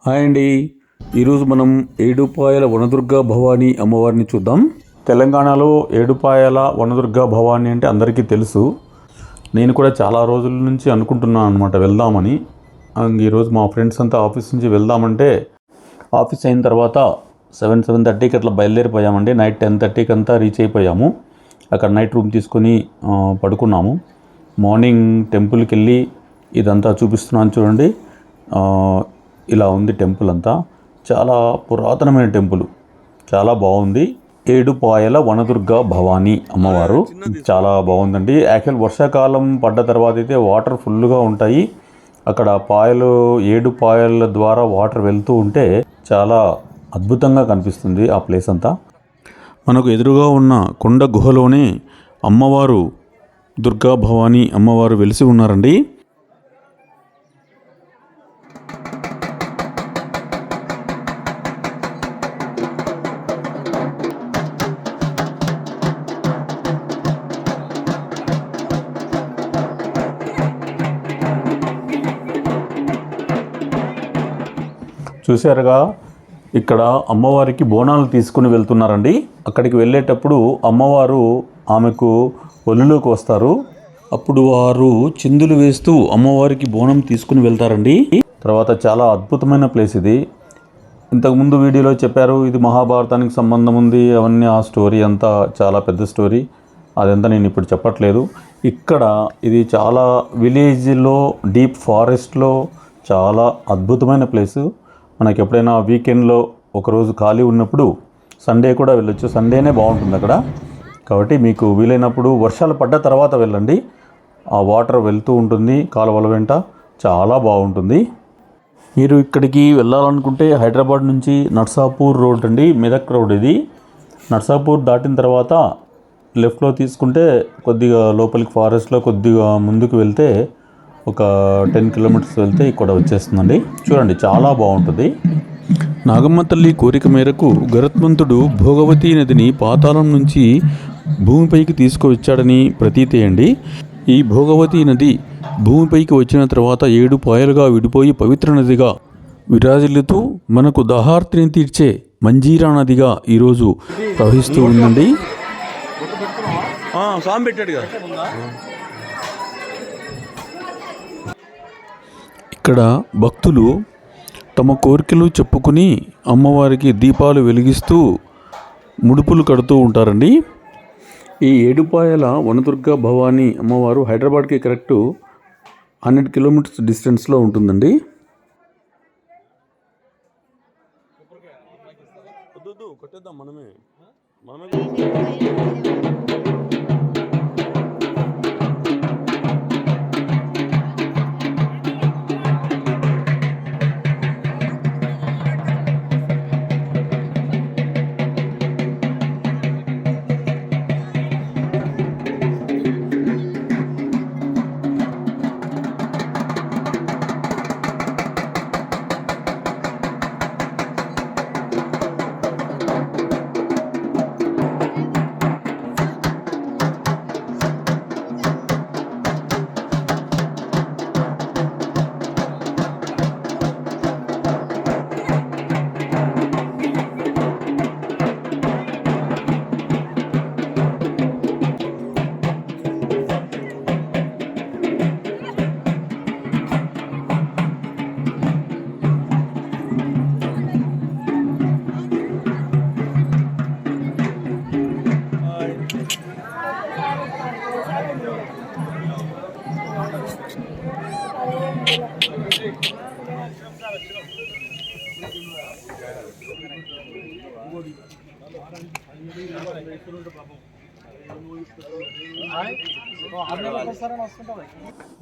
Hi అండి, ఈరోజు మనం ఏడుపాయల వనదుర్గా భవానీ అమ్మవారిని చూద్దాం. తెలంగాణలో ఏడుపాయల వనదుర్గా భవానీ అంటే అందరికీ తెలుసు. నేను కూడా చాలా రోజుల నుంచి అనుకుంటున్నాను అనమాట వెళ్దామని. ఈరోజు మా ఫ్రెండ్స్ అంతా ఆఫీస్ నుంచి వెళ్దామంటే ఆఫీస్ అయిన తర్వాత 7:30కి అట్లా బయలుదేరిపోయామండి. నైట్ 10:30కి అంతా రీచ్ అయిపోయాము. అక్కడ నైట్ రూమ్ తీసుకొని పడుకున్నాము. మార్నింగ్ టెంపుల్కి వెళ్ళి ఇదంతా చూపిస్తున్నాను చూడండి. ఇలా ఉంది టెంపుల్ అంతా. చాలా పురాతనమైన టెంపుల్, చాలా బాగుంది. ఏడుపాయల వనదుర్గా భవానీ అమ్మవారు చాలా బాగుందండి. యాక్చువల్ వర్షాకాలం పడ్డ తర్వాత అయితే వాటర్ ఫుల్గా ఉంటాయి. అక్కడ ఏడు పాయల ద్వారా వాటర్ వెళ్తూ ఉంటే చాలా అద్భుతంగా కనిపిస్తుంది ఆ ప్లేస్ అంతా. మనకు ఎదురుగా ఉన్న కొండ గుహలోనే అమ్మవారు దుర్గా భవానీ అమ్మవారు వెలిసి ఉన్నారండి. చూశారుగా, ఇక్కడ అమ్మవారికి బోనాలు తీసుకుని వెళ్తున్నారండి. అక్కడికి వెళ్ళేటప్పుడు అమ్మవారు ఆమెకు ఒళ్ళులోకి వస్తారు. అప్పుడు వారు చిందులు వేస్తూ అమ్మవారికి బోనం తీసుకుని వెళ్తారండి. తర్వాత చాలా అద్భుతమైన ప్లేస్ ఇది. ఇంతకుముందు వీడియోలో చెప్పారు ఇది మహాభారతానికి సంబంధం ఉంది అవన్నీ. ఆ స్టోరీ అంతా చాలా పెద్ద స్టోరీ, అదంతా నేను ఇప్పుడు చెప్పట్లేదు. ఇక్కడ ఇది చాలా విలేజ్లో డీప్ ఫారెస్ట్లో చాలా అద్భుతమైన ప్లేసు. మనకి ఎప్పుడైనా వీకెండ్లో ఒకరోజు ఖాళీ ఉన్నప్పుడు సండే కూడా వెళ్ళొచ్చు. సండేనే బాగుంటుంది అక్కడ. కాబట్టి మీకు వీలైనప్పుడు వర్షాలు పడ్డ తర్వాత వెళ్ళండి. ఆ వాటర్ వెళ్తూ ఉంటుంది కాలువల వెంట, చాలా బాగుంటుంది. మీరు ఇక్కడికి వెళ్ళాలనుకుంటే హైదరాబాద్ నుంచి నర్సాపూర్ రోడ్ అండి, మెదక్ రోడ్ ఇది. నర్సాపూర్ దాటిన తర్వాత లెఫ్ట్లో తీసుకుంటే కొద్దిగా లోపలికి ఫారెస్ట్లో కొద్దిగా ముందుకు వెళ్తే ఒక 10 కిలోమీటర్స్ వెళ్తే ఇక్కడ వచ్చేస్తుందండి. చూడండి, చాలా బాగుంటుంది. నాగమ్మ తల్లి కోరిక మేరకు గరుత్మంతుడు భోగవతి నదిని పాతాళం నుంచి భూమిపైకి తీసుకువచ్చాడని ప్రతీతి అండి. ఈ భోగవతి నది భూమిపైకి వచ్చిన తర్వాత 7 పాయలుగా విడిపోయి పవిత్ర నదిగా విరాజిల్లుతూ మనకు దాహార్తిని తీర్చే మంజీరా నదిగా ఈరోజు ప్రవహిస్తూ ఉందండి. ఇక్కడ భక్తులు తమ కోరికలు చెప్పుకుని అమ్మవారికి దీపాలు వెలిగిస్తూ ముడుపులు కడుతూ ఉంటారండి. ఈ ఏడుపాయల వనదుర్గా భవానీ అమ్మవారు హైదరాబాద్కి కరెక్ట్ 100 కిలోమీటర్స్ డిస్టెన్స్లో ఉంటుందండి.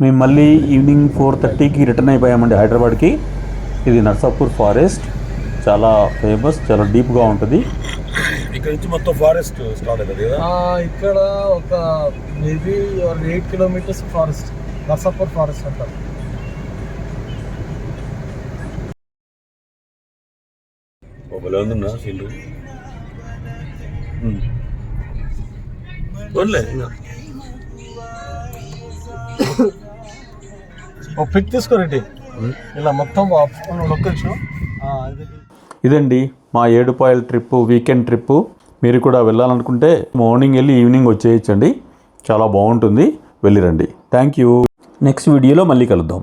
మేము మళ్ళీ ఈవినింగ్ 4:30కి రిటర్న్ అయిపోయామండి హైదరాబాద్కి. ఇది నర్సాపూర్ ఫారెస్ట్, చాలా ఫేమస్, చాలా డీప్గా ఉంటుంది. ఇక్కడ నుంచి మొత్తం ఫారెస్ట్ స్టార్ట్ అవుతుంది కదా. ఇక్కడ ఒక maybe 8 kilometres forest, Narsapur forest అంటారు. ఒక పిక్ తీసుకోరండి ఇలా మొత్తం లొకేషన్ ఇదండి మా ఏడుపాయల ట్రిప్పు, వీకెండ్ ట్రిప్పు. మీరు కూడా వెళ్ళాలనుకుంటే మార్నింగ్ వెళ్ళి ఈవినింగ్ వచ్చేయచ్చండి. చాలా బాగుంటుంది, వెళ్ళిరండి. Thank you. నెక్స్ట్ వీడియోలో మళ్ళీ కలుద్దాం.